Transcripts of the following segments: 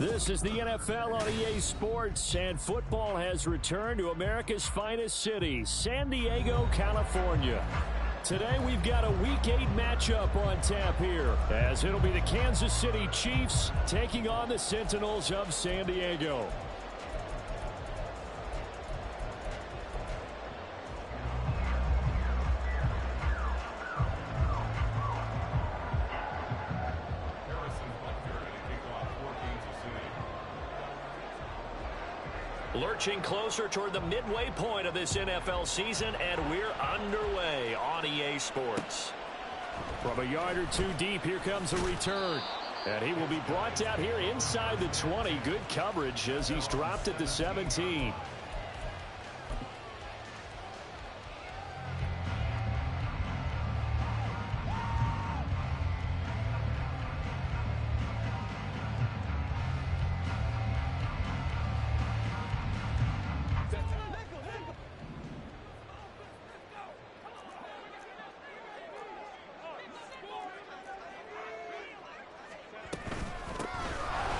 This is the NFL on EA Sports, and football has returned to America's finest city, San Diego, California. Today we've got a Week 8 matchup on tap here, as it'll be the Kansas City Chiefs taking on the Sentinels of San Diego. Lurching closer toward the midway point of this NFL season, and we're underway on EA Sports. From a yard or two deep, here comes a return. And he will be brought down here inside the 20. Good coverage as he's dropped at the 17.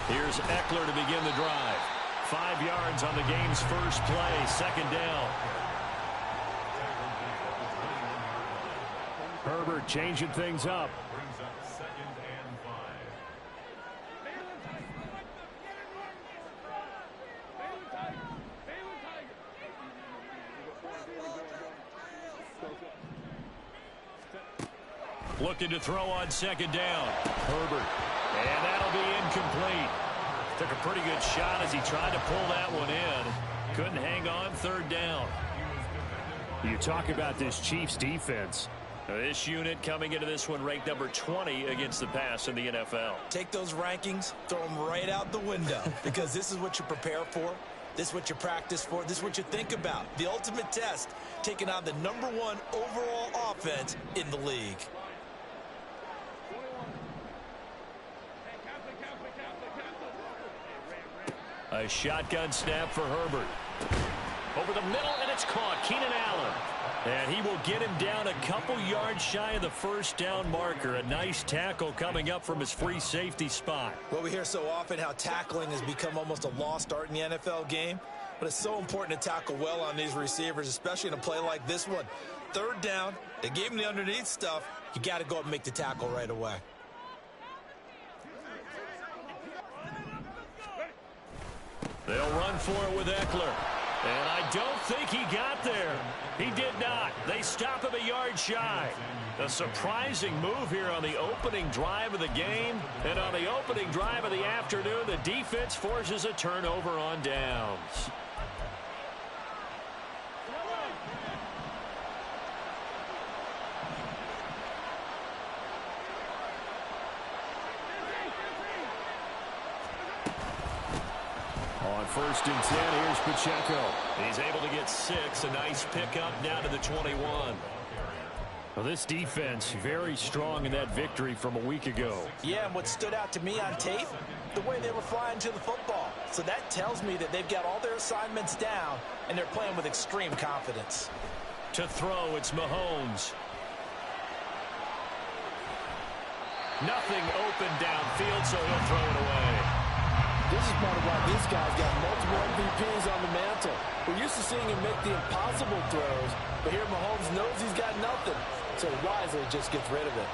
Here's Eckler to begin the drive. 5 yards on the game's first play, second down. Herbert changing things up. Looking to throw on second down. Herbert. And that'll be incomplete. Took a pretty good shot as he tried to pull that one in. Couldn't hang on, third down. You talk about this Chiefs defense. This unit coming into this one ranked number 20 against the pass in the NFL. Take those rankings, throw them right out the window, because this is what you prepare for. This is what you practice for. This is what you think about. The ultimate test, taking on the number 1 overall offense in the league. A shotgun snap for Herbert. Over the middle, and it's caught. Keenan Allen. And he will get him down a couple yards shy of the first down marker. A nice tackle coming up from his free safety spot. Well, we hear so often how tackling has become almost a lost art in the NFL game. But it's so important to tackle well on these receivers, especially in a play like this one. Third down, they gave him the underneath stuff. You got to go up and make the tackle right away. They'll run for it with Eckler. And I don't think he got there. He did not. They stop him a yard shy. A surprising move here on the opening drive of the game. And on the opening drive of the afternoon, the defense forces a turnover on downs. On 1st and 10, here's Pacheco. He's able to get 6. A nice pickup down to the 21. Well, this defense very strong in that victory from a week ago. Yeah, and what stood out to me on tape, the way they were flying to the football. So that tells me that they've got all their assignments down, and they're playing with extreme confidence. To throw, it's Mahomes. Nothing open downfield, so he'll throw it away. This is part of why this guy's got multiple MVPs on the mantle. We're used to seeing him make the impossible throws, but here Mahomes knows he's got nothing, so wisely just gets rid of it.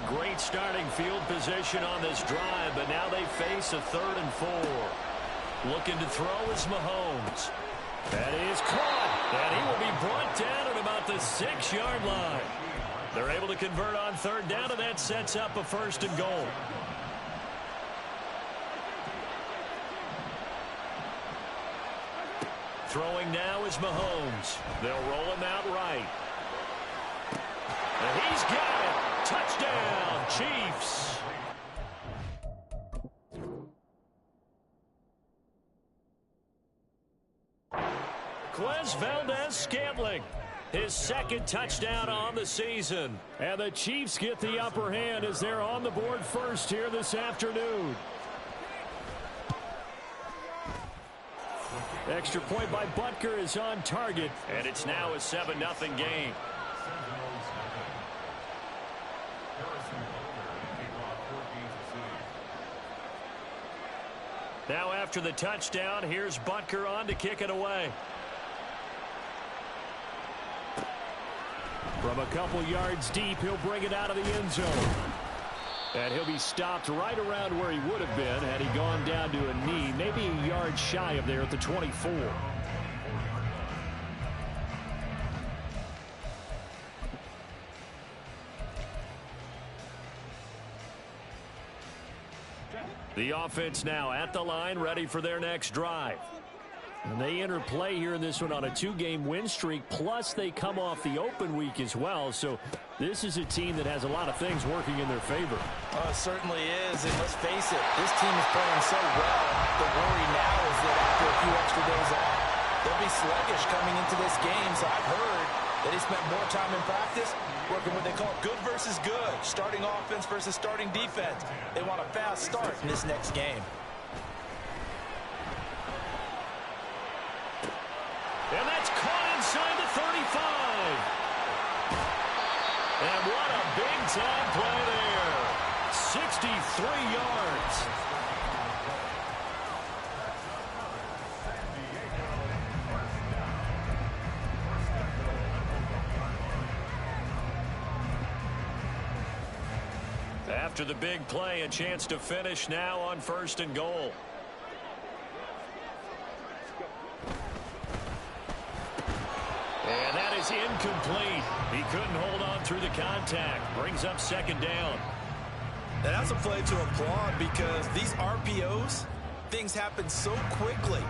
Great starting field position on this drive, but now they face a 3rd and 4. Looking to throw is Mahomes. That is caught, and he will be brought down at about the 6-yard line. They're able to convert on 3rd down, and that sets up a 1st and goal. Throwing now is Mahomes. They'll roll him out right. And he's got it. Touchdown, Chiefs. is Valdez-Scantling. His second touchdown on the season. And the Chiefs get the upper hand as they're on the board first here this afternoon. Extra point by Butker is on target. And it's now a 7-0 game. Now after the touchdown, here's Butker on to kick it away. From a couple yards deep, he'll bring it out of the end zone. And he'll be stopped right around where he would have been had he gone down to a knee, maybe a yard shy of there at the 24. The offense now at the line, ready for their next drive. And they enter play here in this one on a 2-game win streak, plus they come off the open week as well. So this is a team that has a lot of things working in their favor. It certainly is, and let's face it, this team is playing so well. The worry now is that after a few extra days off, they'll be sluggish coming into this game. So I've heard that they spent more time in practice working what they call good versus good, starting offense versus starting defense. They want a fast start in this next game. And that's caught inside the 35. And what a big-time play there. 63 yards. After the big play, a chance to finish now on 1st and goal. And that is incomplete. He couldn't hold on through the contact. Brings up 2nd down. And that's a play to applaud because these RPOs, things happen so quickly.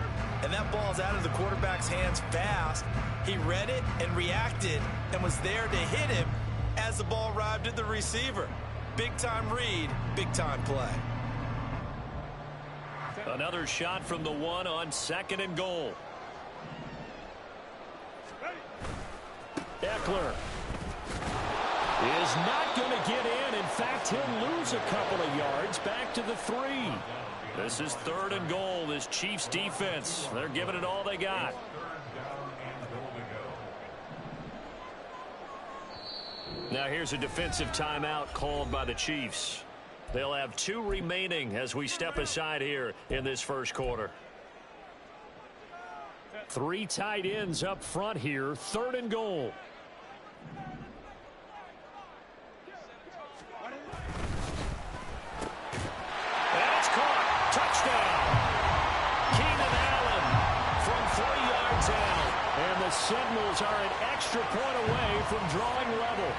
And that ball's out of the quarterback's hands fast. He read it and reacted and was there to hit him as the ball arrived at the receiver. Big-time read, big-time play. Another shot from the 1 on 2nd and goal. Eckler is not going to get in. In fact, he'll lose a couple of yards back to the 3. This is 3rd and goal. This Chiefs defense, they're giving it all they got. Now here's a defensive timeout called by the Chiefs. They'll have 2 remaining as we step aside here in this first quarter. 3 tight ends up front here. 3rd and goal. And it's caught. Touchdown. Keenan Allen from 3 yards out. And the Sentinels are an extra point away from drawing level.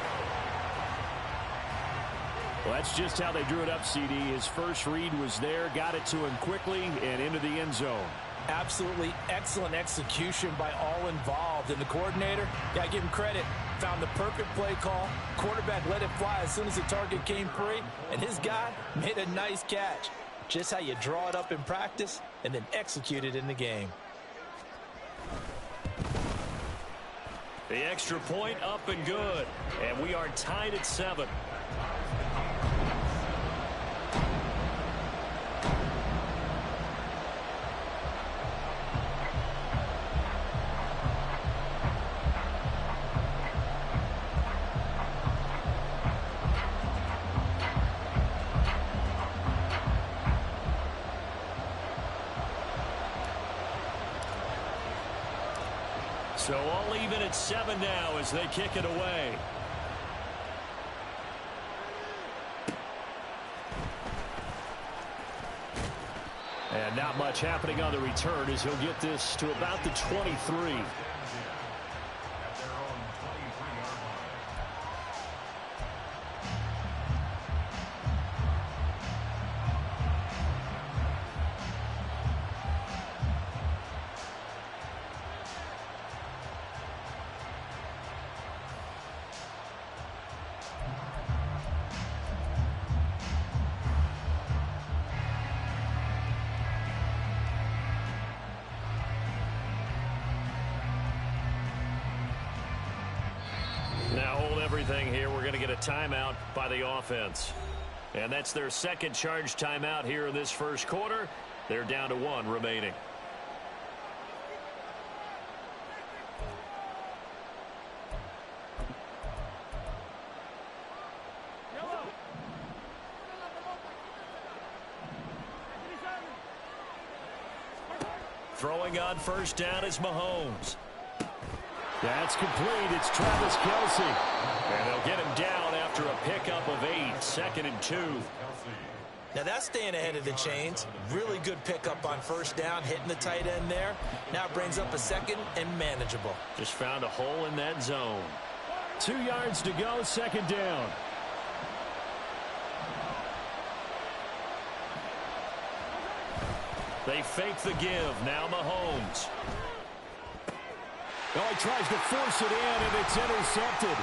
Well, that's just how they drew it up, CD. His first read was there, got it to him quickly, and into the end zone. Absolutely excellent execution by all involved. And the coordinator, got to give him credit, found the perfect play call. Quarterback let it fly as soon as the target came free, and his guy made a nice catch. Just how you draw it up in practice and then execute it in the game. The extra point up and good. And we are tied at 7. So all even at 7 now as they kick it away. And not much happening on the return as he'll get this to about the 23. Now hold everything here. We're going to get a timeout by the offense. And that's their second charge timeout here in this first quarter. They're down to 1 remaining. Throwing on first down is Mahomes. That's complete. It's Travis Kelce. And they'll get him down after a pickup of 8. 2nd and 2. Now that's staying ahead of the chains. Really good pickup on first down, hitting the tight end there. Now it brings up a 2nd and manageable. Just found a hole in that zone. 2 yards to go, 2nd down. They fake the give. Now Mahomes. Oh, he tries to force it in, and it's intercepted.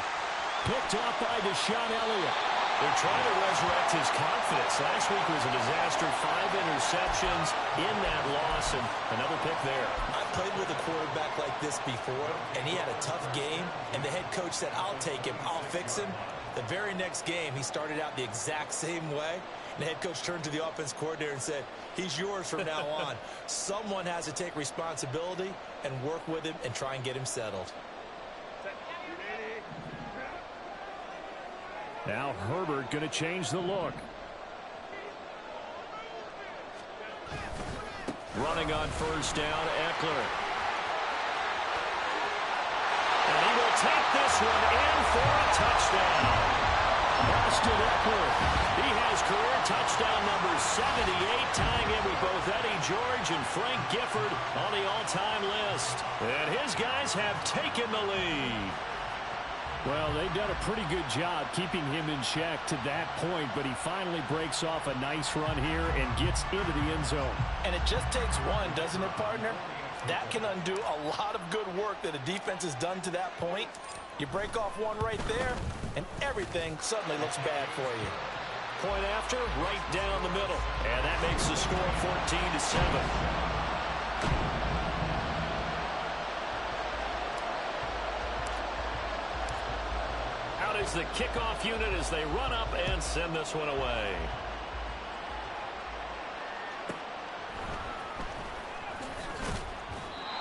Picked off by Deshaun Elliott. They're trying to resurrect his confidence. Last week was a disaster. 5 interceptions in that loss, and another pick there. I've played with a quarterback like this before, and he had a tough game, and the head coach said, I'll take him, I'll fix him. The very next game, he started out the exact same way. And the head coach turned to the offense coordinator and said, he's yours from now on. Someone has to take responsibility and work with him and try and get him settled. Now Herbert going to change the look. Running on first down, Eckler. And he will take this one in for a touchdown. Austin Eckler. He has career touchdown number 78, tying in with both Eddie George and Frank Gifford on the all-time list. And his guys have taken the lead. Well, they've done a pretty good job keeping him in check to that point, but he finally breaks off a nice run here and gets into the end zone. And it just takes one, doesn't it, partner? That can undo a lot of good work that a defense has done to that point. You break off one right there, and everything suddenly looks bad for you. Point after, right down the middle. And that makes the score 14-7. Out is the kickoff unit as they run up and send this one away.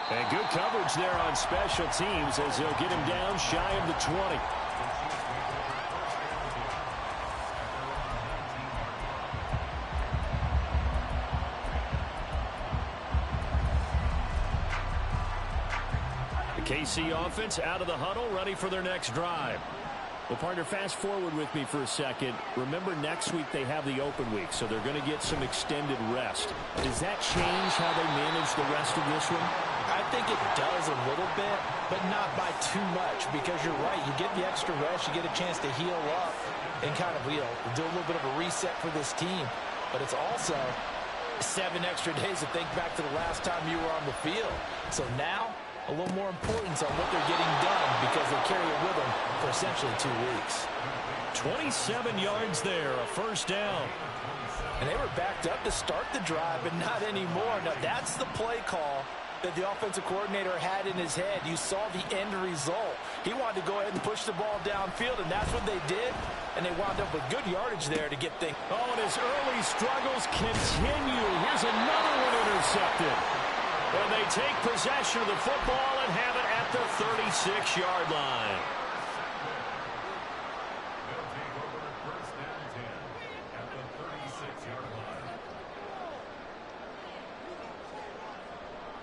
And good coverage there on special teams as they'll get him down shy of the 20. The KC offense out of the huddle, ready for their next drive. Well, partner, fast forward with me for a second. Remember, next week they have the open week, so they're going to get some extended rest. Does that change how they manage the rest of this one? I think it does a little bit, but not by too much, because you're right. You get the extra rest, you get a chance to heal up and kind of, do a little bit of a reset for this team. But it's also 7 extra days to think back to the last time you were on the field. So now, a little more importance on what they're getting done because they carry it with them for essentially 2 weeks. 27 yards there, a first down. And they were backed up to start the drive, but not anymore. Now, that's the play call that the offensive coordinator had in his head. You saw the end result. He wanted to go ahead and push the ball downfield, and that's what they did. And they wound up with good yardage there to get things. Oh, and his early struggles continue. Here's another one intercepted. And they take possession of the football and have it at the 36-yard line.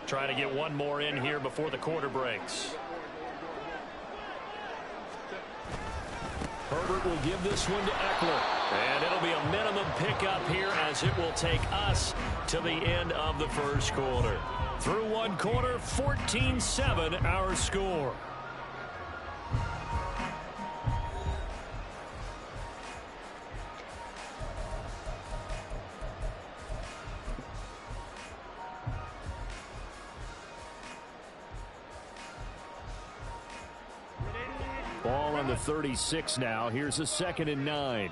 Trying to get one more in here before the quarter breaks. Herbert will give this one to Eckler. And it'll be a minimum pickup here as it will take us to the end of the first quarter. Through one quarter, 14-7 our score. Ball on the 36 now. Here's a 2nd and 9.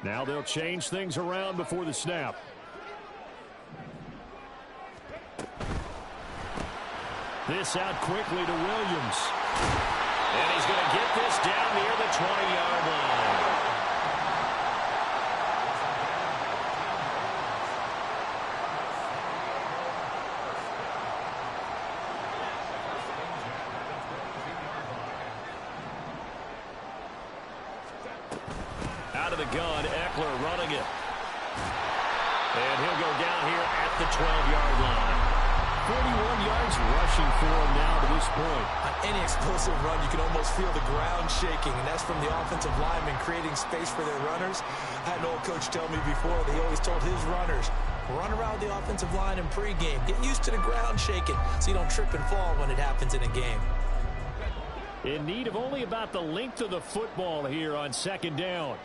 Now they'll change things around before the snap. This out quickly to Williams. And he's going to of the gun. Eckler running it. And he'll go down here at the 12-yard line. 41 yards rushing for him now to this point. On any explosive run, you can almost feel the ground shaking, and that's from the offensive linemen creating space for their runners. I had an old coach tell me before, they always told his runners, run around the offensive line in pregame. Get used to the ground shaking so you don't trip and fall when it happens in a game. In need of only about the length of the football here on second down.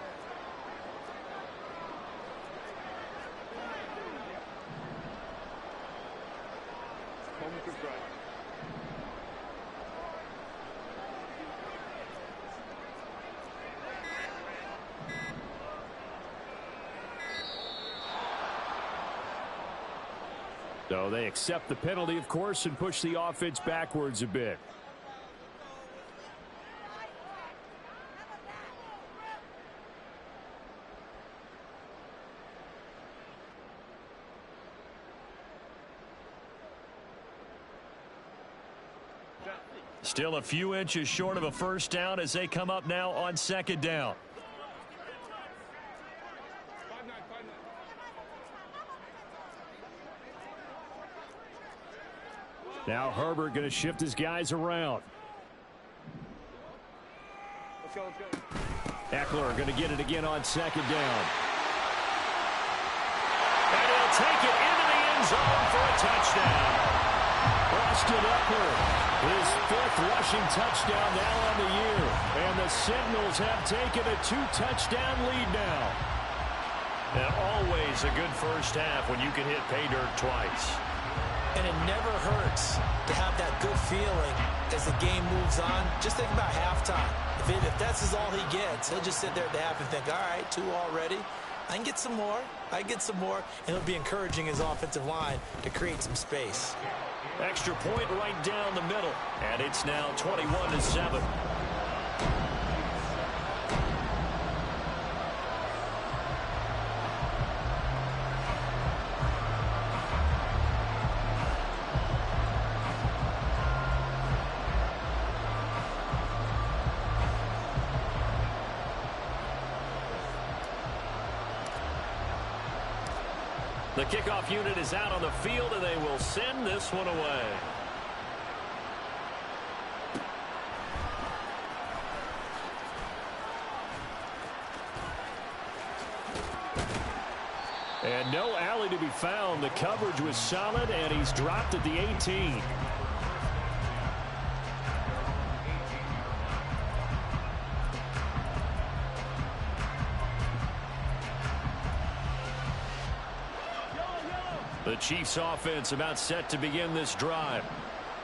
So they accept the penalty, of course, and push the offense backwards a bit. Still a few inches short of a first down as they come up now on second down. Now Herbert going to shift his guys around. Let's go. Eckler going to get it again on second down. And he'll take it into the end zone for a touchdown. Austin Eckler, his fifth rushing touchdown now on the year. And the Sentinels have taken a 2-touchdown lead now. And always a good first half when you can hit pay dirt twice. And it never hurts to have that good feeling as the game moves on. Just think about halftime. If that's all he gets, he'll just sit there at the half and think, all right, 2 already. I can get some more. And he'll be encouraging his offensive line to create some space. Extra point right down the middle. And it's now 21-7. The kickoff unit is out on the field, and they will send this one away. And no alley to be found. The coverage was solid, and he's dropped at the 18. The Chiefs offense about set to begin this drive.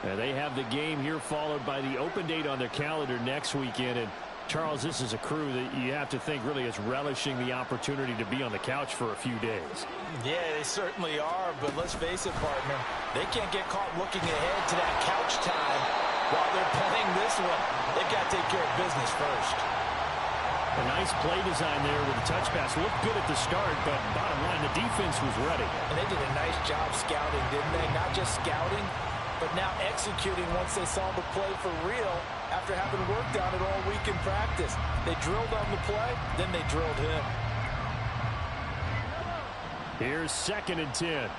And they have the game here followed by the open date on their calendar next weekend. And Charles, this is a crew that you have to think really is relishing the opportunity to be on the couch for a few days. Yeah, they certainly are, but let's face it, partner. They can't get caught looking ahead to that couch time while they're playing this one. They've got to take care of business first. A nice play design there with the touch pass. Looked good at the start, but bottom line, the defense was ready. And they did a nice job scouting, didn't they? Not just scouting, but now executing once they saw the play for real after having worked on it all week in practice. They drilled on the play, then they drilled him. Here's 2nd and 10.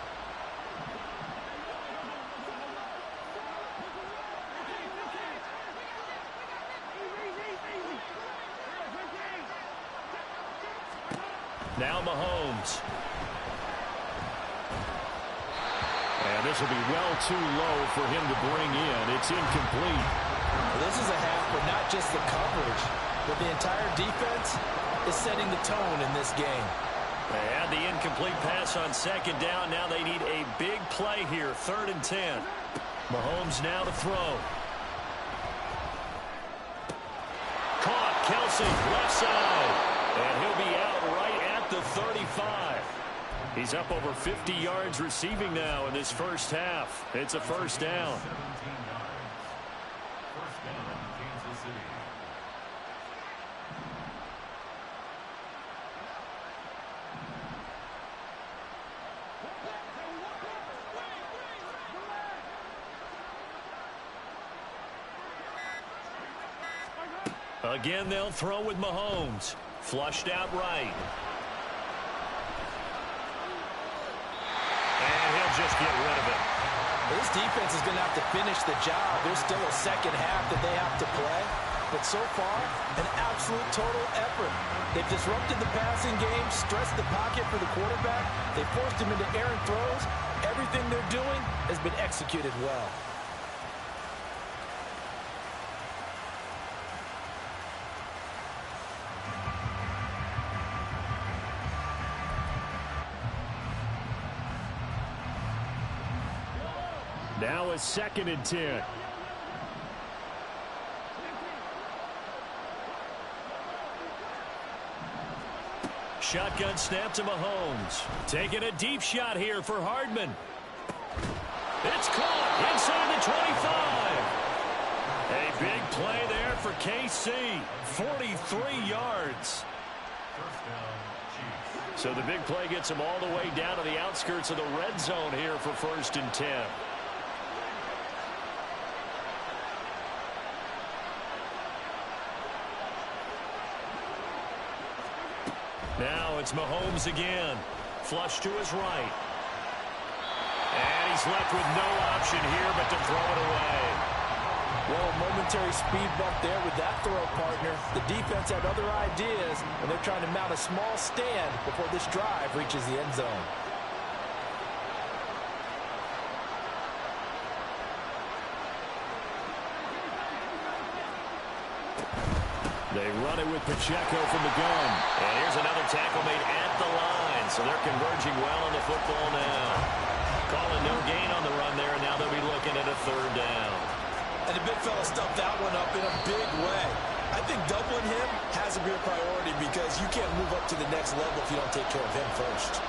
Now Mahomes. And this will be well too low for him to bring in. It's incomplete. Well, this is a half, but not just the coverage, but the entire defense is setting the tone in this game. They had the incomplete pass on second down. Now they need a big play here. 3rd and 10. Mahomes now to throw. Caught. Kelsey, left side. And he'll be out right at the 35. He's up over 50 yards receiving now in this first half. It's a first down. Again, they'll throw with Mahomes. Flushed out right. And he'll just get rid of it. This defense is going to have to finish the job. There's still a second half that they have to play. But so far, an absolute total effort. They've disrupted the passing game, stressed the pocket for the quarterback. They forced him into errant throws. Everything they're doing has been executed well. Now a 2nd and 10. Shotgun snap to Mahomes. Taking a deep shot here for Hardman. It's caught inside the 25. A big play there for KC. 43 yards. So the big play gets him all the way down to the outskirts of the red zone here for 1st and 10. Now it's Mahomes again. Flush to his right. And he's left with no option here but to throw it away. Well, a momentary speed bump there with that throw, partner. The defense had other ideas, and they're trying to mount a small stand before this drive reaches the end zone. They run it with Pacheco from the gun. And here's another tackle made at the line. So they're converging well on the football now. Calling no gain on the run there, and now they'll be looking at a 3rd down. And the big fella stuffed that one up in a big way. I think doubling him has to be a priority because you can't move up to the next level if you don't take care of him first.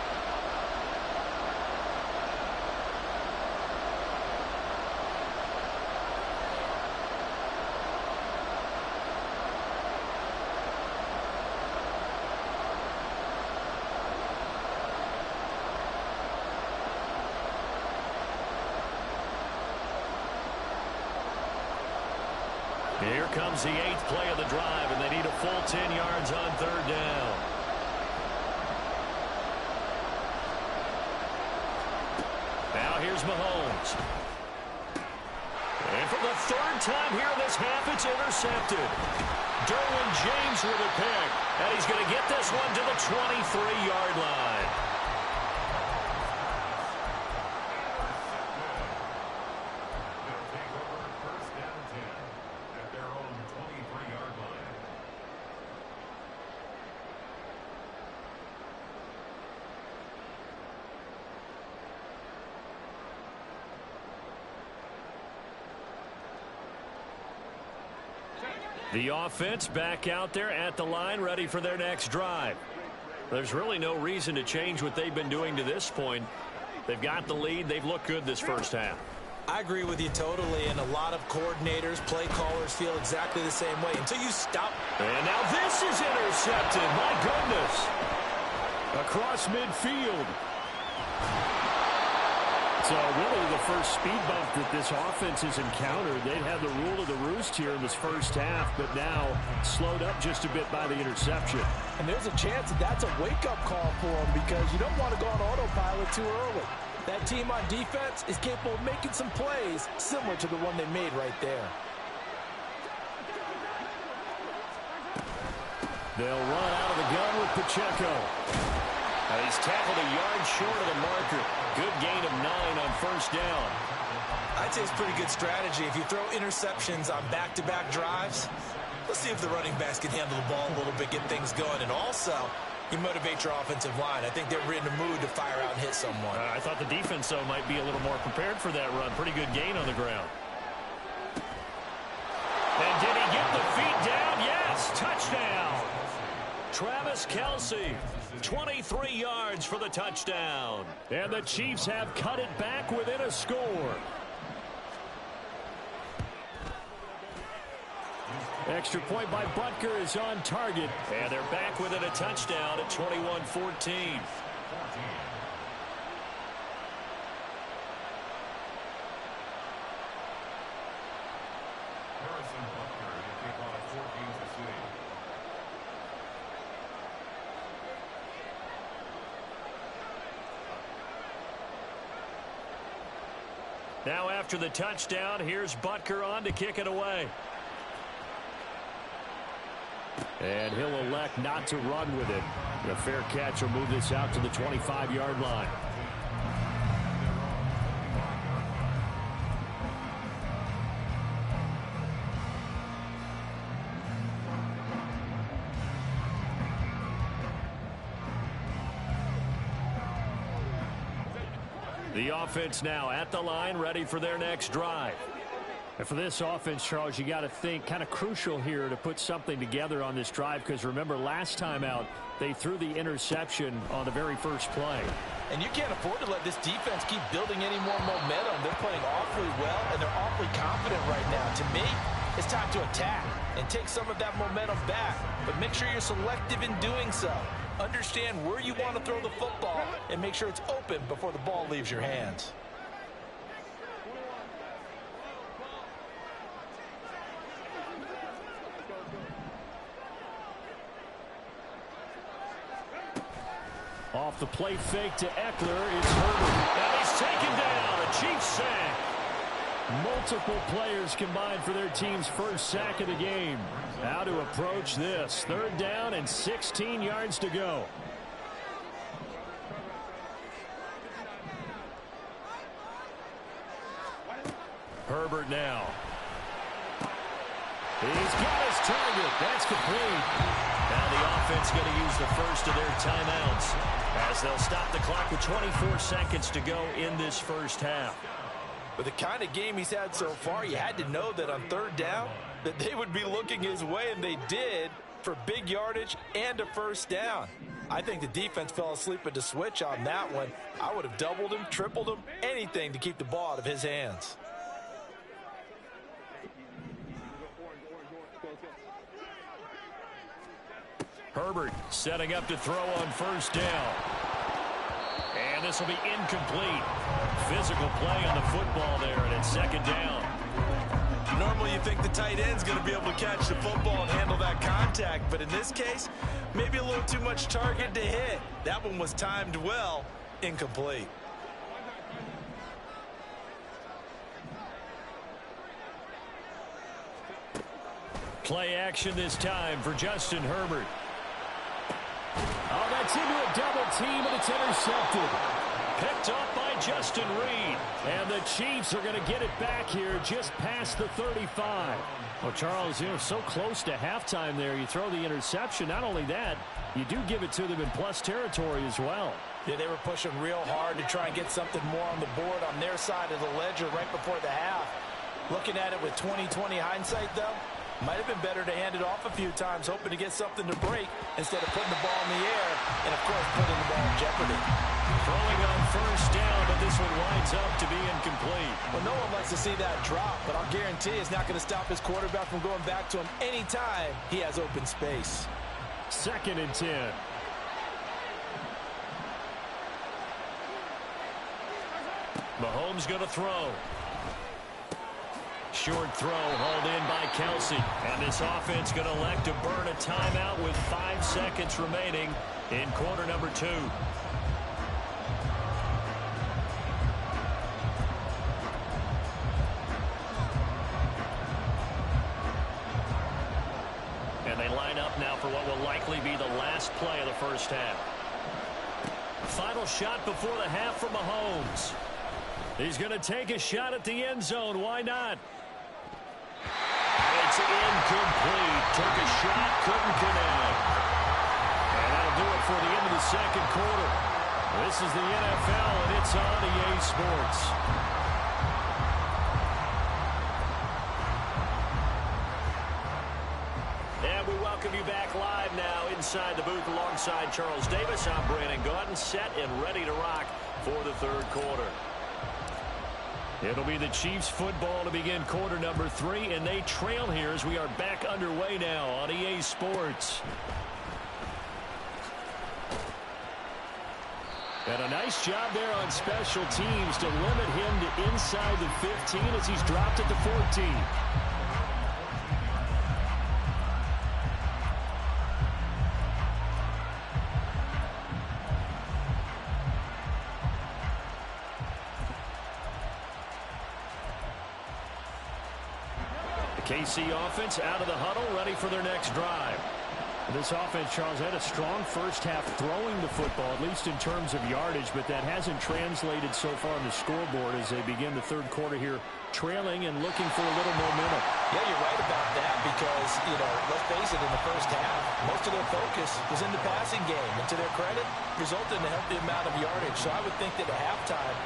Here comes the 8th play of the drive, and they need a full 10 yards on 3rd down. Now here's Mahomes. And for the 3rd time here in this half, it's intercepted. Derwin James with a pick, and he's going to get this one to the 23-yard line. The offense back out there at the line, ready for their next drive. There's really no reason to change what they've been doing to this point. They've got the lead. They've looked good this first half. I agree with you totally, and a lot of coordinators, play callers feel exactly the same way until you stop. And now this is intercepted. My goodness. Across midfield. So really the first speed bump that this offense has encountered. They'd had the rule of the roost here in this first half, but now slowed up just a bit by the interception. And there's a chance that that's a wake-up call for them because you don't want to go on autopilot too early. That team on defense is capable of making some plays similar to the one they made right there. They'll run out of the gun with Pacheco. He's tackled a yard short of the marker. Good gain of 9 on 1st down. I'd say it's pretty good strategy. If you throw interceptions on back-to-back drives, let's see if the running backs can handle the ball a little bit, get things going. And also, you motivate your offensive line. I think they're in the mood to fire out and hit someone. I thought the defense, though, might be a little more prepared for that run. Pretty good gain on the ground. And did he get the feet down? Yes, touchdown. Travis Kelce, 23 yards for the touchdown. And the Chiefs have cut it back within a score. Extra point by Butker is on target. And they're back within a touchdown at 21-14. Now after the touchdown, here's Butker on to kick it away. And he'll elect not to run with it. The fair catch will move this out to the 25-yard line. The offense now at the line, ready for their next drive. And for this offense, Charles, you got to think kind of crucial here to put something together on this drive, because remember last time out they threw the interception on the very first play. And you can't afford to let this defense keep building any more momentum. They're playing awfully well, and they're awfully confident right now. To me, it's time to attack and take some of that momentum back, but make sure you're selective in doing so. Understand where you want to throw the football and make sure it's open before the ball leaves your hands. Off the play fake to Eckler, it's Herbert. And he's taken down. A Chiefs sack. Multiple players combined for their team's first sack of the game. How to approach this. 3rd down and 16 yards to go. Herbert now. He's got his target. That's complete. Now the offense going to use the first of their timeouts as they'll stop the clock with 24 seconds to go in this first half. With the kind of game he's had so far, you had to know that on 3rd down that they would be looking his way, and they did, for big yardage and a first down. I think the defense fell asleep at the switch on that one. I would have doubled him, tripled him, anything to keep the ball out of his hands. Herbert setting up to throw on 1st down. And this will be incomplete. Physical play on the football there, and it's 2nd down. Normally you think the tight end's going to be able to catch the football and handle that contact, but in this case, maybe a little too much target to hit. That one was timed well, incomplete. Play action this time for Justin Herbert. Oh, that's into a double team, and it's intercepted. Picked up by Justin Reed. And the Chiefs are going to get it back here just past the 35. Well, Charles, so close to halftime there. You throw the interception. Not only that, you do give it to them in plus territory as well. Yeah, they were pushing real hard to try and get something more on the board on their side of the ledger right before the half. Looking at it with 20/20 hindsight, though, might have been better to hand it off a few times, hoping to get something to break instead of putting the ball in the air and, of course, putting the ball in jeopardy. Throwing on 1st down, but this one winds up to be incomplete. Well, no one likes to see that drop, but I'll guarantee it's not going to stop his quarterback from going back to him anytime he has open space. 2nd and 10. Mahomes going to throw. Short throw hauled in by Kelsey. And this offense going to elect to burn a timeout with 5 seconds remaining in quarter number 2. And they line up now for what will likely be the last play of the first half. Final shot before the half for Mahomes. He's going to take a shot at the end zone. Why not? It's incomplete. Took a shot, couldn't connect. And that'll do it for the end of the 2nd quarter. This is the NFL, and it's on EA Sports. And we welcome you back live now inside the booth alongside Charles Davis. I'm Brandon Gaudin, set and ready to rock for the 3rd quarter. It'll be the Chiefs football to begin quarter number 3, and they trail here as we are back underway now on EA Sports. And a nice job there on special teams to limit him to inside the 15 as he's dropped at the 14. The KC offense out of the huddle, ready for their next drive. This offense, Charles, had a strong first half throwing the football, at least in terms of yardage, but that hasn't translated so far on the scoreboard as they begin the third quarter here, trailing and looking for a little momentum. Yeah, you're right about that because, let's face it, in the first half, most of their focus was in the passing game. And to their credit, resulted in a healthy amount of yardage. So I would think that at halftime,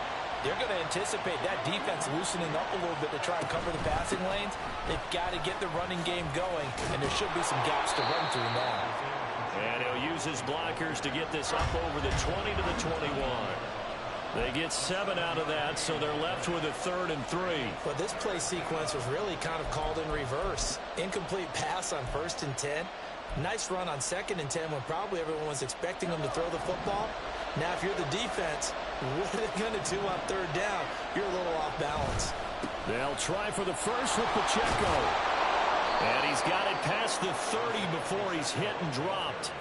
they're going to anticipate that defense loosening up a little bit to try and cover the passing lanes. They've got to get the running game going, and there should be some gaps to run through now. And he'll use his blockers to get this up over the 20 to the 21. They get 7 out of that, so they're left with a 3rd and 3. Well, this play sequence was really kind of called in reverse. Incomplete pass on 1st and 10. Nice run on 2nd and 10 when probably everyone was expecting them to throw the football. Now, if you're the defense, what are they going to do on 3rd down? You're a little off balance. They'll try for the first with Pacheco. And he's got it past the 30 before he's hit and dropped.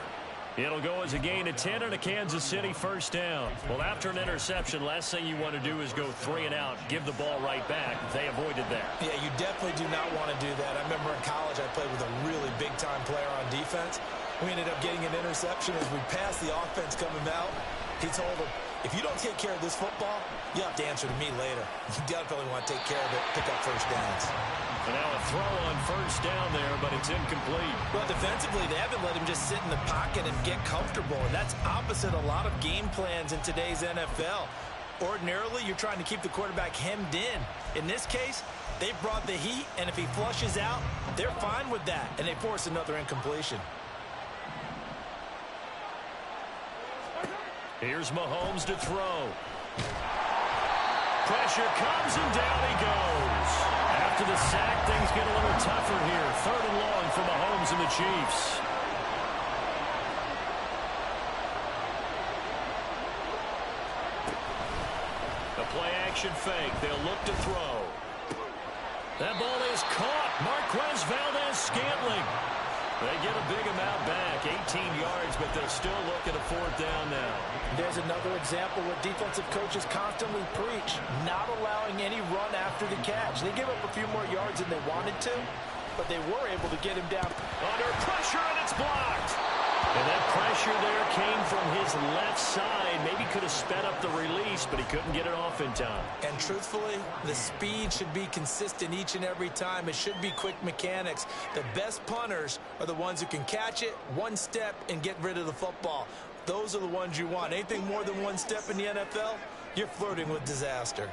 It'll go as a gain of 10 and a Kansas City first down. Well, after an interception, last thing you want to do is go 3 and out, give the ball right back. They avoided that. Yeah, you definitely do not want to do that. I remember in college I played with a really big-time player on defense. We ended up getting an interception as we passed the offense coming out. He told him, if you don't take care of this football, you have to answer to me later. You definitely want to take care of it, pick up first downs. And now a throw on first down there, but it's incomplete. Well, defensively, they haven't let him just sit in the pocket and get comfortable. And that's opposite a lot of game plans in today's NFL. Ordinarily, you're trying to keep the quarterback hemmed in. In this case, they brought the heat, and if he flushes out, they're fine with that, and they force another incompletion. Here's Mahomes to throw. Pressure comes, and down he goes. After the sack, things get a little tougher here. 3rd and long for Mahomes and the Chiefs. A play-action fake. They'll look to throw. That ball is caught. Marquez Valdez-Scantling. They get a big amount back, 18 yards, but they'll still look at a 4th down now. There's another example where defensive coaches constantly preach, not allowing any run after the catch. They give up a few more yards than they wanted to, but they were able to get him down. Under pressure, and it's blocked. And that pressure there came from his left side. Maybe could have sped up the release, but he couldn't get it off in time. And truthfully, the speed should be consistent each and every time. It should be quick mechanics. The best punters are the ones who can catch it, one step, and get rid of the football. Those are the ones you want. Anything more than one step in the NFL, you're flirting with disaster.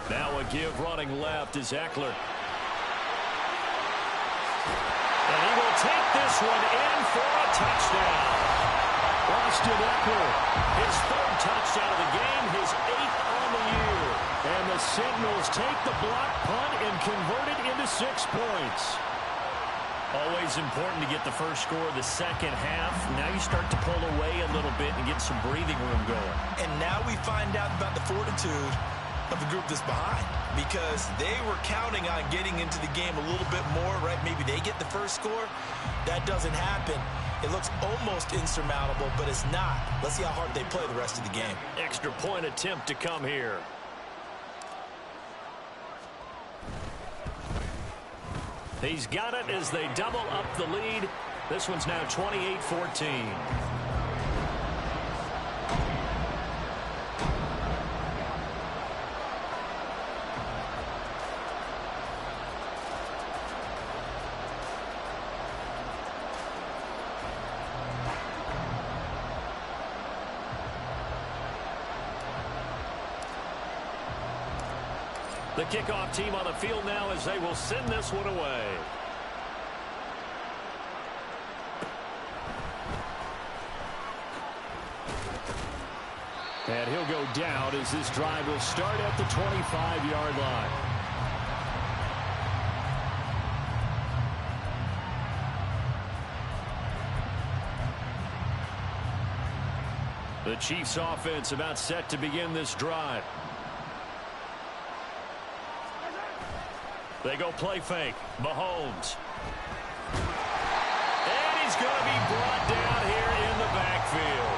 Now a give running left is Eckler. And he will take this one in for a touchdown. Austin Eckler, his 3rd touchdown of the game, his 8th on the year. And the Sentinels take the block punt and convert it into 6 points. Always important to get the first score of the second half. Now you start to pull away a little bit and get some breathing room going. And now we find out about the fortitude of the group that's behind, because they were counting on getting into the game a little bit more, right? Maybe they get the first score. That doesn't happen. It looks almost insurmountable, but it's not. Let's see how hard they play the rest of the game. Extra point attempt to come here. He's got it as they double up the lead. This one's now 28-14. The kickoff team on the field now as they will send this one away. And he'll go down as this drive will start at the 25-yard line. The Chiefs offense about set to begin this drive. They go play fake. Mahomes. And he's going to be brought down here in the backfield.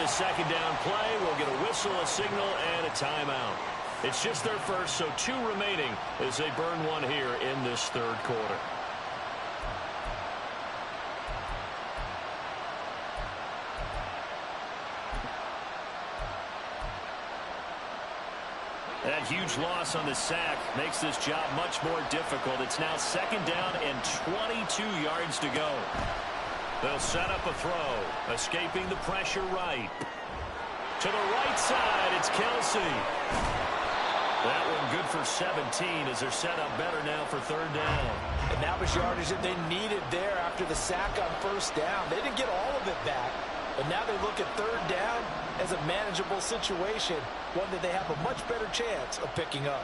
the second down play. We'll get a whistle, a signal, and a timeout. It's just their first, so 2 remaining as they burn one here in this third quarter. That huge loss on the sack makes this job much more difficult. It's now second down and 22 yards to go. They'll set up a throw, escaping the pressure right. To the right side, it's Kelsey. That one good for 17 as they're set up better now for third down. And that was yardage that they needed there after the sack on first down. They didn't get all of it back, but now they look at third down as a manageable situation, one that they have a much better chance of picking up.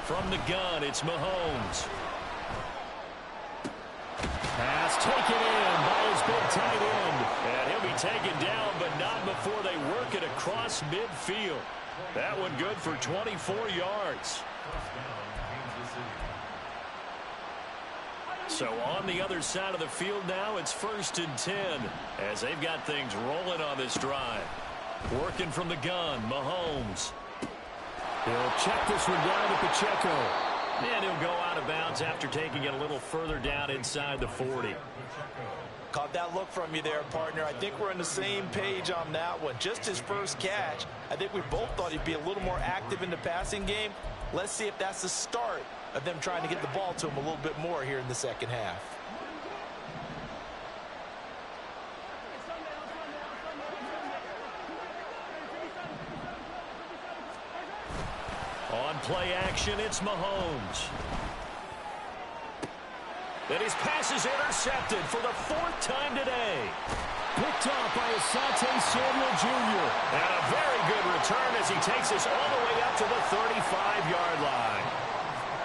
From the gun, it's Mahomes. Pass taken in by his big tight end. And he'll be taken down, but not before they work it across midfield. That one good for 24 yards. So on the other side of the field now, it's 1st and 10 as they've got things rolling on this drive. Working from the gun, Mahomes. He'll check this one down to Pacheco. And he'll go out of bounds after taking it a little further down inside the 40. Caught that look from you there, partner. I think we're on the same page on that one. Just his first catch. I think we both thought he'd be a little more active in the passing game. Let's see if that's the start of them trying to get the ball to him a little bit more here in the second half. On play action, it's Mahomes. Then his pass is intercepted for the 4th time today. Picked off by Asante Samuel Jr. And a very good return as he takes us all the way up to the 35-yard line.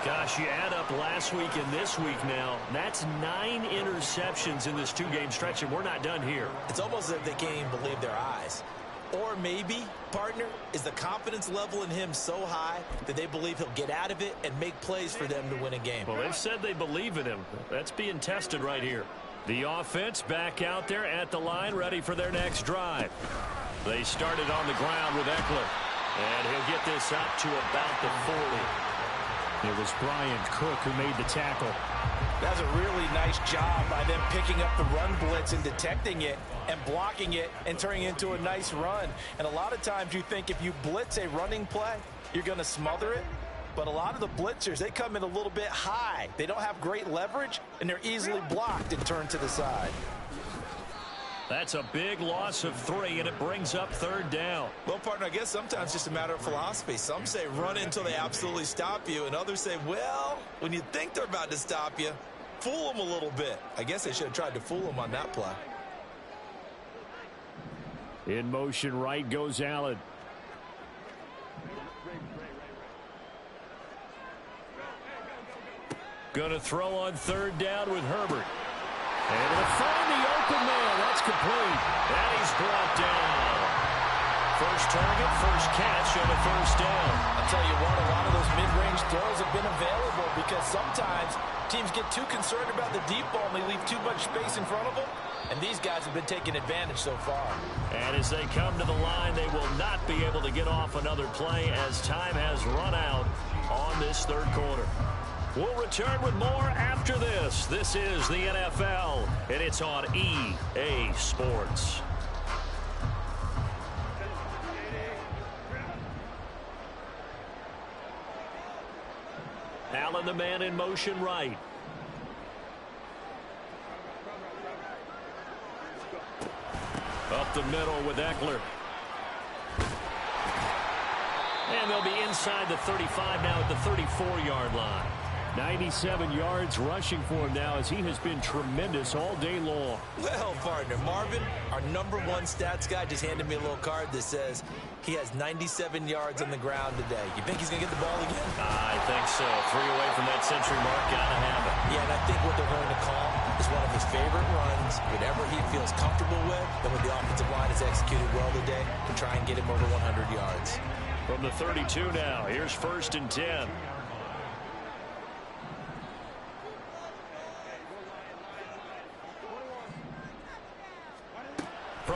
Gosh, you add up last week and this week now, that's 9 interceptions in this 2-game stretch, and we're not done here. It's almost as if they can't even believe their eyes. Or maybe, partner, is the confidence level in him so high that they believe he'll get out of it and make plays for them to win a game. Well, they've said they believe in him. That's being tested right here. The offense back out there at the line, ready for their next drive. They started on the ground with Eckler, and he'll get this up to about the 40. It was Brian Cook who made the tackle. That's a really nice job by them picking up the run blitz and detecting it and blocking it and turning it into a nice run. And a lot of times you think if you blitz a running play, you're going to smother it. But a lot of the blitzers, they come in a little bit high. They don't have great leverage, and they're easily blocked and turned to the side. That's a big loss of 3, and it brings up third down. Well, partner, I guess sometimes it's just a matter of philosophy. Some say run until they absolutely stop you, and others say, well, when you think they're about to stop you, fool them a little bit. I guess they should have tried to fool them on that play. In motion right goes Allen. Going to throw on third down with Herbert. And he'll find the open man. That's complete. And he's brought down. First target, first catch on the first down. I'll tell you what, a lot of those mid-range throws have been available because sometimes teams get too concerned about the deep ball and they leave too much space in front of them. And these guys have been taking advantage so far. And as they come to the line, they will not be able to get off another play as time has run out on this third quarter. We'll return with more after this. This is the NFL, and it's on EA Sports. Allen, the man in motion right. Up the middle with Eckler. And they'll be inside the 35 now at the 34-yard line. 97 yards rushing for him now as he has been tremendous all day long. Well, partner, Marvin, our #1 stats guy, just handed me a little card that says he has 97 yards on the ground today. You think he's going to get the ball again? I think so. 3 away from that century mark. Gotta have it. Yeah, and I think what they're going to call is one of his favorite runs, whatever he feels comfortable with, then when the offensive line has executed well today, to try and get him over 100 yards. From the 32 now, here's 1st and 10.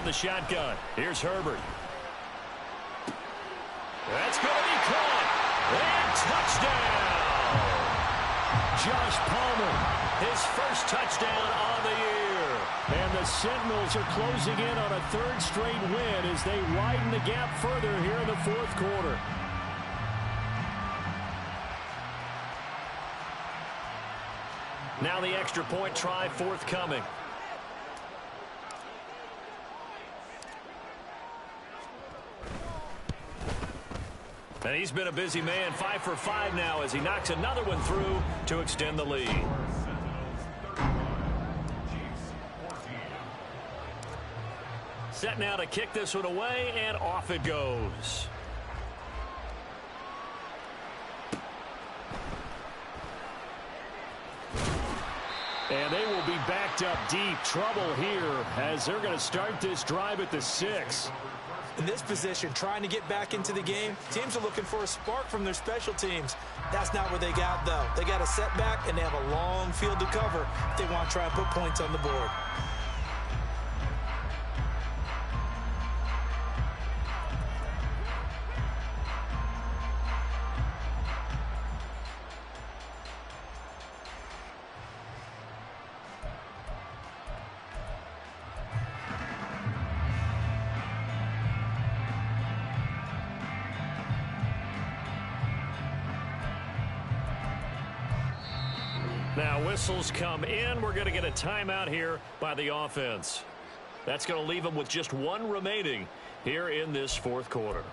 from the shotgun. Here's Herbert. That's going to be caught. And touchdown. Josh Palmer, his first touchdown on the year. And the Sentinels are closing in on a third straight win as they widen the gap further here in the fourth quarter. Now the extra point try forthcoming. And he's been a busy man, 5 for 5 now as he knocks another one through to extend the lead. Set now to kick this one away, and off it goes. And they will be backed up deep. Trouble here as they're going to start this drive at the 6. In this position, trying to get back into the game, teams are looking for a spark from their special teams. That's not what they got, though. They got a setback, and they have a long field to cover if they want to try and put points on the board. Now whistles come in. We're going to get a timeout here by the offense. That's going to leave them with just one remaining here in this fourth quarter.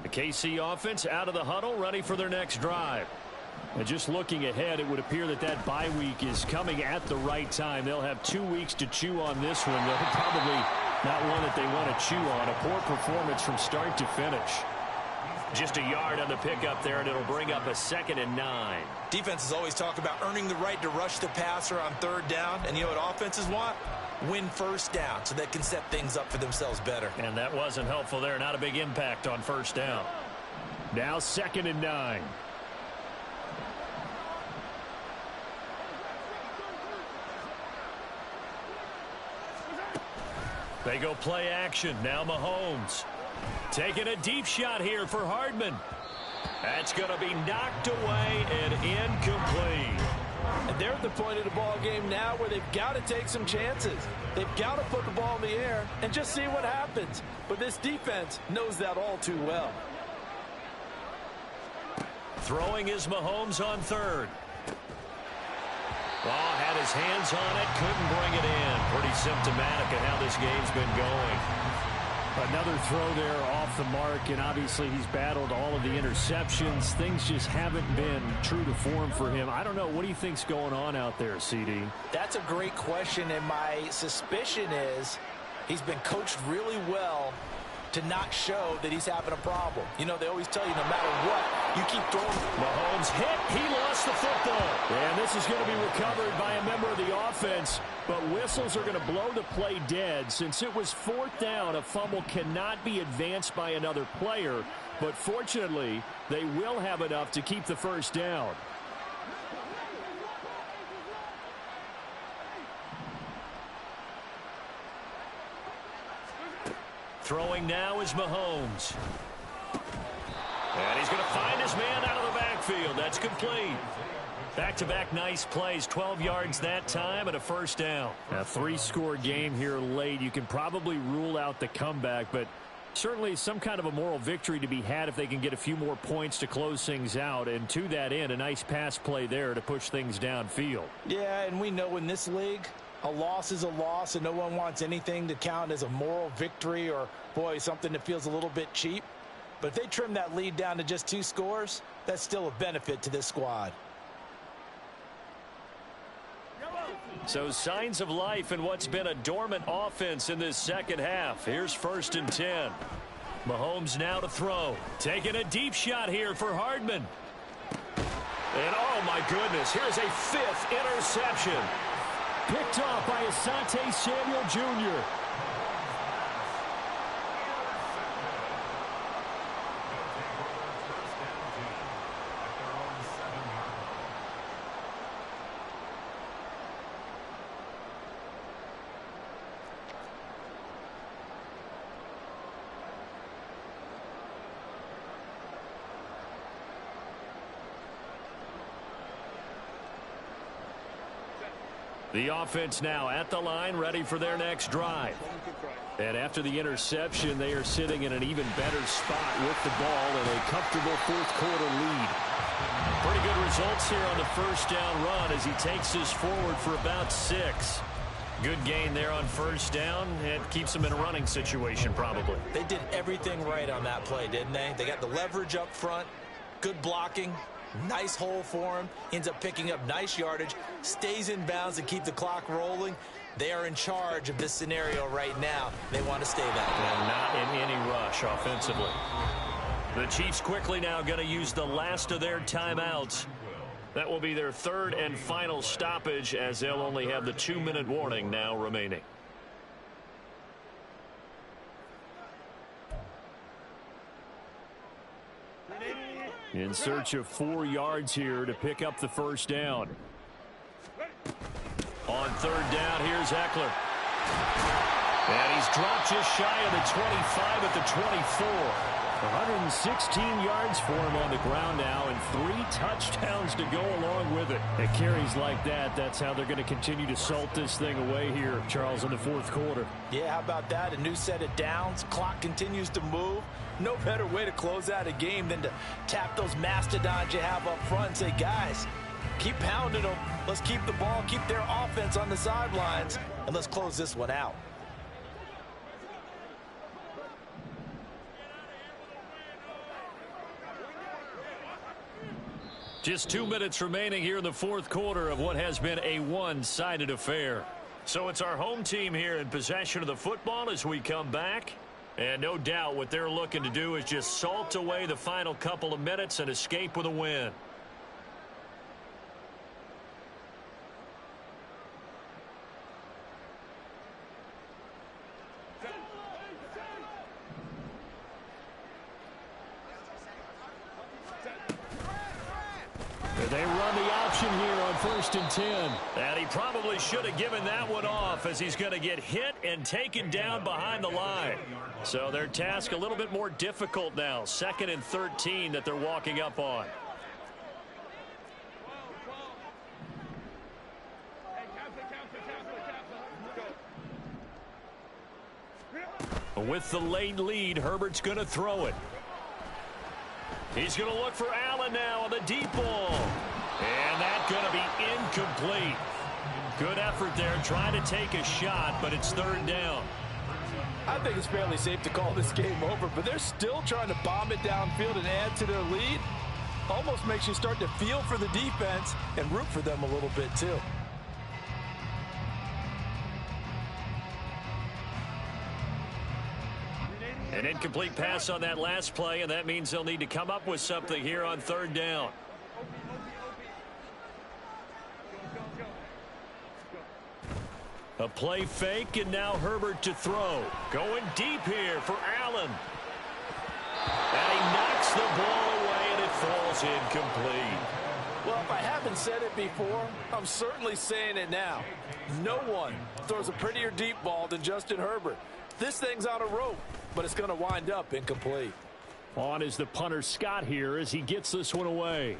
The KC offense out of the huddle, ready for their next drive. And just looking ahead, it would appear that that bye week is coming at the right time. They'll have 2 weeks to chew on this one. They'll probably not one that they want to chew on. A poor performance from start to finish. Just a yard on the pickup there, and it'll bring up a 2nd and 9. Defenses always talk about earning the right to rush the passer on third down. And you know what offenses want? Win first down so they can set things up for themselves better. And that wasn't helpful there. Not a big impact on first down. Now 2nd and 9. They go play action. Now Mahomes. Taking a deep shot here for Hardman. That's going to be knocked away and incomplete. And they're at the point of the ball game now where they've got to take some chances. They've got to put the ball in the air and just see what happens. But this defense knows that all too well. Throwing is Mahomes on third. Oh, had his hands on it, couldn't bring it in. Pretty symptomatic of how this game's been going. Another throw there off the mark, and obviously he's battled all of the interceptions. Things just haven't been true to form for him. I don't know. What do you think's going on out there, CD? That's a great question, and my suspicion is he's been coached really well to not show that he's having a problem. You know, they always tell you no matter what, you keep throwing. Mahomes hit. He lost the football. And this is going to be recovered by a member of the offense. But whistles are going to blow the play dead. Since it was 4th down, a fumble cannot be advanced by another player. But fortunately, they will have enough to keep the first down. Throwing now is Mahomes. And he's going to find his man out of the backfield. That's complete. Back-to-back nice plays. 12 yards that time and a first down. A 3-score game here late. You can probably rule out the comeback, but certainly some kind of a moral victory to be had if they can get a few more points to close things out. And to that end, a nice pass play there to push things downfield. Yeah, and we know in this league, a loss is a loss, and no one wants anything to count as a moral victory or, boy, something that feels a little bit cheap. But if they trim that lead down to just 2 scores, that's still a benefit to this squad. So signs of life in what's been a dormant offense in this second half. Here's 1st and 10. Mahomes now to throw. Taking a deep shot here for Hardman. And, oh, my goodness, here's a 5th interception. picked off by Asante Samuel Jr. The offense now at the line, ready for their next drive. And after the interception, they are sitting in an even better spot with the ball in a comfortable fourth-quarter lead. Pretty good results here on the first down run as he takes this forward for about 6. Good gain there on first down. It keeps them in a running situation probably. They did everything right on that play, didn't they? They got the leverage up front, good blocking. Nice hole for him. Ends up picking up nice yardage. Stays in bounds to keep the clock rolling. They are in charge of this scenario right now. They want to stay that way. And not in any rush offensively. The Chiefs quickly now going to use the last of their timeouts. That will be their third and final stoppage as they'll only have the 2-minute warning now remaining. In search of 4 yards here to pick up the first down. On third down, here's Eckler. And he's dropped just shy of the 25 at the 24. 116 yards for him on the ground now and 3 touchdowns to go along with it. At carries like that, that's how they're going to continue to salt this thing away here, Charles, in the fourth quarter. Yeah, how about that? A new set of downs. Clock continues to move. No better way to close out a game than to tap those mastodons you have up front and say, guys, keep pounding them. Let's keep the ball, keep their offense on the sidelines, and let's close this one out. Just 2 minutes remaining here in the fourth quarter of what has been a one-sided affair. So it's our home team here in possession of the football as we come back. And no doubt what they're looking to do is just salt away the final couple of minutes and escape with a win. They run the option here on 1st and 10. And he probably should have given that one off as he's going to get hit and taken down behind the line. So their task a little bit more difficult now. 2nd and 13 that they're walking up on. With the late lead, Herbert's going to throw it. He's going to look for Allen now on the deep ball. And that's going to be incomplete. Good effort there trying to take a shot, but it's 3rd down. I think it's fairly safe to call this game over, but they're still trying to bomb it downfield and add to their lead. Almost makes you start to feel for the defense and root for them a little bit too. An incomplete pass on that last play, and that means they'll need to come up with something here on 3rd down. A play fake, and now Herbert to throw. Going deep here for Allen. And he knocks the ball away, and it falls incomplete. Well, if I haven't said it before, I'm certainly saying it now. No one throws a prettier deep ball than Justin Herbert. This thing's on a rope, but it's going to wind up incomplete. On is the punter Scott here as he gets this one away.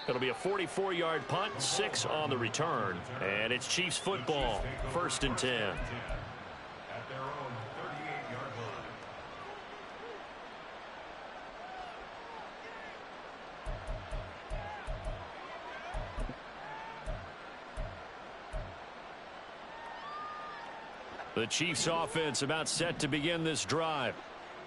It'll be a 44-yard punt, 6 on the return, and it's Chiefs football, 1st and 10. The Chiefs offense about set to begin this drive.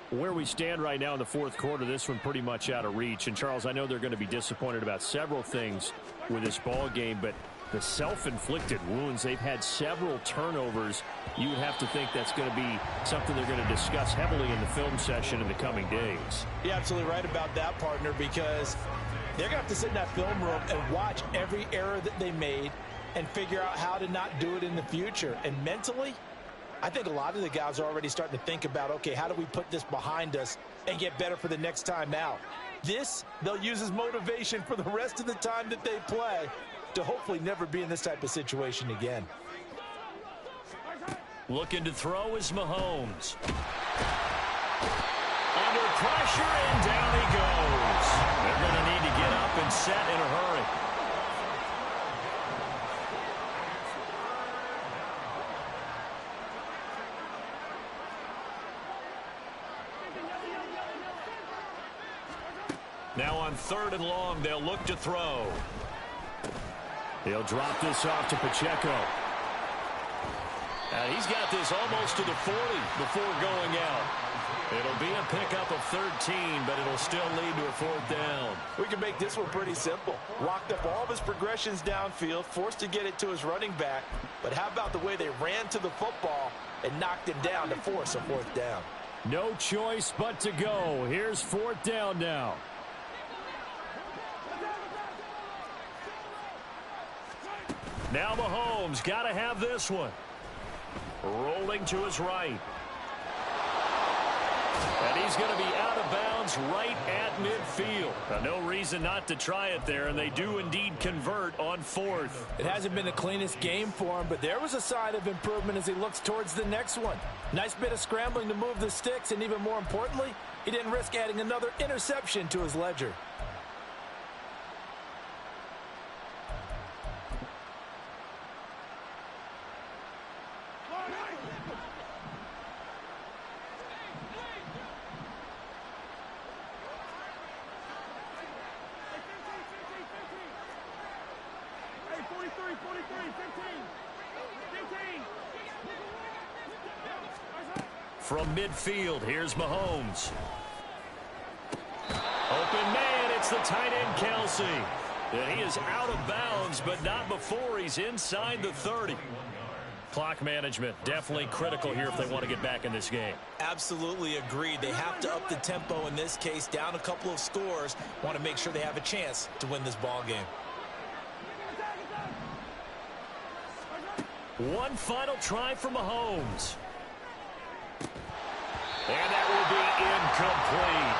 Where we stand right now in the fourth quarter, this one pretty much out of reach. And, Charles, I know they're going to be disappointed about several things with this ball game, but the self-inflicted wounds, they've had several turnovers. You would have to think that's going to be something they're going to discuss heavily in the film session in the coming days. You're absolutely right about that, partner, because They're going to have to sit in that film room and watch every error that they made and figure out how to not do it in the future. And mentally, I think a lot of the guys are already starting to think about, okay, how do we put this behind us and get better for the next time out? This, they'll use as motivation for the rest of the time that they play to hopefully never be in this type of situation again. Looking to throw is Mahomes. Under pressure, and down he goes. They're going to need to get up and set in a hurry. Now on 3rd and long, they'll look to throw. He'll drop this off to Pacheco. And he's got this almost to the 40 before going out. It'll be a pickup of 13, but it'll still lead to a 4th down. We can make this one pretty simple. Walked up all of his progressions downfield, forced to get it to his running back. But how about the way they ran to the football and knocked him down to force a 4th down? No choice but to go. Here's 4th down now. Now Mahomes got to have this one. Rolling to his right. And he's going to be out of bounds right at midfield. Now, no reason not to try it there, and they do indeed convert on 4th. It hasn't been the cleanest game for him, but there was a sign of improvement as he looks towards the next one. Nice bit of scrambling to move the sticks, and even more importantly, he didn't risk adding another interception to his ledger. From midfield, here's Mahomes. Open man, it's the tight end, Kelsey. And he is out of bounds, but not before he's inside the 30. Clock management, definitely critical here if they want to get back in this game. Absolutely agreed. They have to up the tempo in this case, down a couple of scores. Want to make sure they have a chance to win this ball game. One final try for Mahomes. And that will be incomplete.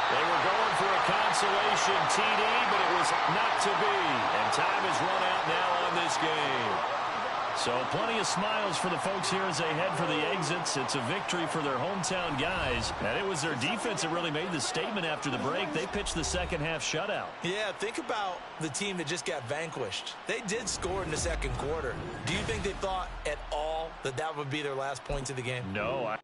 They were going for a consolation TD, but it was not to be. And time has run out now on this game. So plenty of smiles for the folks here as they head for the exits. It's a victory for their hometown guys. And it was their defense that really made the statement after the break. They pitched the second half shutout. Yeah, think about the team that just got vanquished. They did score in the second quarter. Do you think they thought at all that that would be their last points of the game? No,